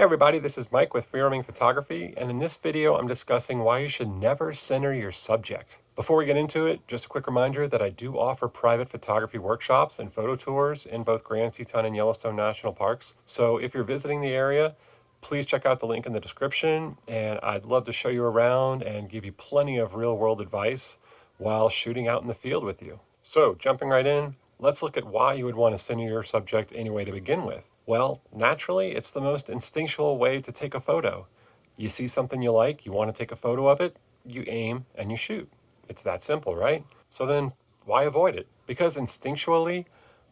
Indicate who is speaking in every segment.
Speaker 1: Everybody, this is Mike with Freeroaming Photography, and in this video I'm discussing why you should never center your subject. Before we get into it, just a quick reminder that I do offer private photography workshops and photo tours in both Grand Teton and Yellowstone National Parks. So if you're visiting the area, please check out the link in the description, and I'd love to show you around and give you plenty of real-world advice while shooting out in the field with you. So jumping right in, let's look at why you would want to center your subject anyway to begin with. Well, naturally, it's the most instinctual way to take a photo. You see something you like, you want to take a photo of it, you aim and you shoot. It's that simple, right? So then why avoid it? Because instinctually,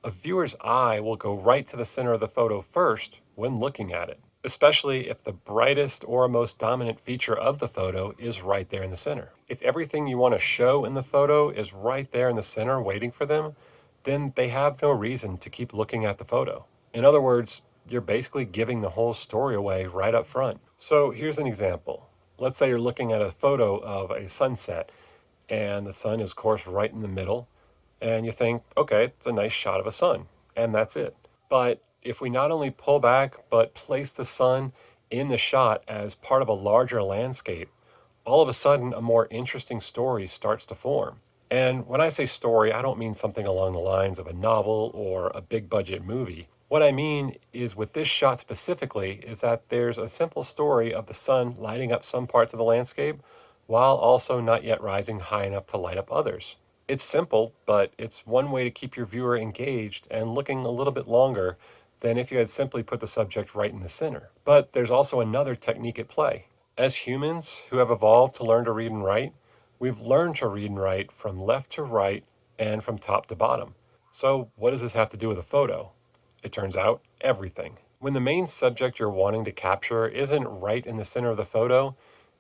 Speaker 1: a viewer's eye will go right to the center of the photo first when looking at it, especially if the brightest or most dominant feature of the photo is right there in the center. If everything you want to show in the photo is right there in the center waiting for them, then they have no reason to keep looking at the photo. In other words, you're basically giving the whole story away right up front. So here's an example. Let's say you're looking at a photo of a sunset and the sun is, of course, right in the middle. And you think, okay, it's a nice shot of a sun. And that's it. But if we not only pull back, but place the sun in the shot as part of a larger landscape, all of a sudden a more interesting story starts to form. And when I say story, I don't mean something along the lines of a novel or a big budget movie. What I mean is with this shot specifically is that there's a simple story of the sun lighting up some parts of the landscape while also not yet rising high enough to light up others. It's simple, but it's one way to keep your viewer engaged and looking a little bit longer than if you had simply put the subject right in the center. But there's also another technique at play. As humans who have evolved to learn to read and write, we've learned to read and write from left to right and from top to bottom. So what does this have to do with a photo? It turns out, everything. When the main subject you're wanting to capture isn't right in the center of the photo,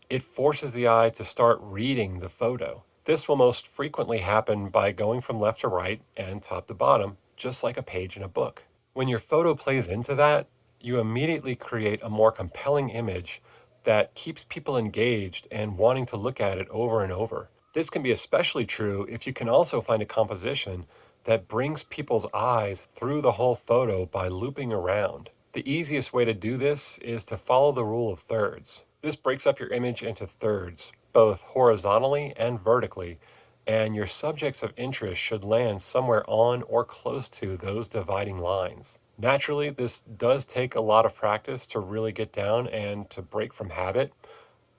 Speaker 1: it forces the eye to start reading the photo. This will most frequently happen by going from left to right and top to bottom, just like a page in a book. When your photo plays into that, you immediately create a more compelling image that keeps people engaged and wanting to look at it over and over. This can be especially true if you can also find a composition that brings people's eyes through the whole photo by looping around. The easiest way to do this is to follow the rule of thirds. This breaks up your image into thirds, both horizontally and vertically, and your subjects of interest should land somewhere on or close to those dividing lines. Naturally, this does take a lot of practice to really get down and to break from habit,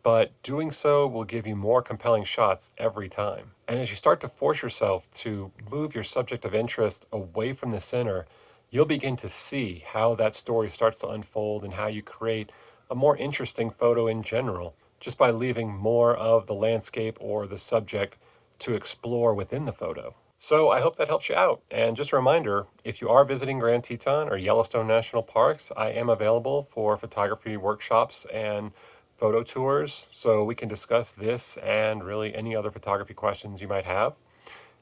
Speaker 1: but doing so will give you more compelling shots every time. And as you start to force yourself to move your subject of interest away from the center, you'll begin to see how that story starts to unfold and how you create a more interesting photo in general, just by leaving more of the landscape or the subject to explore within the photo. So I hope that helps you out. And just a reminder, if you are visiting Grand Teton or Yellowstone National Parks, I am available for photography workshops and photo tours, so we can discuss this and really any other photography questions you might have.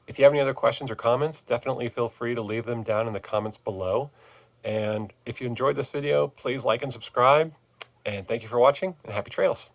Speaker 1: If you have any other questions or comments, definitely feel free to leave them down in the comments below. And if you enjoyed this video, please like and subscribe. And thank you for watching, and happy trails.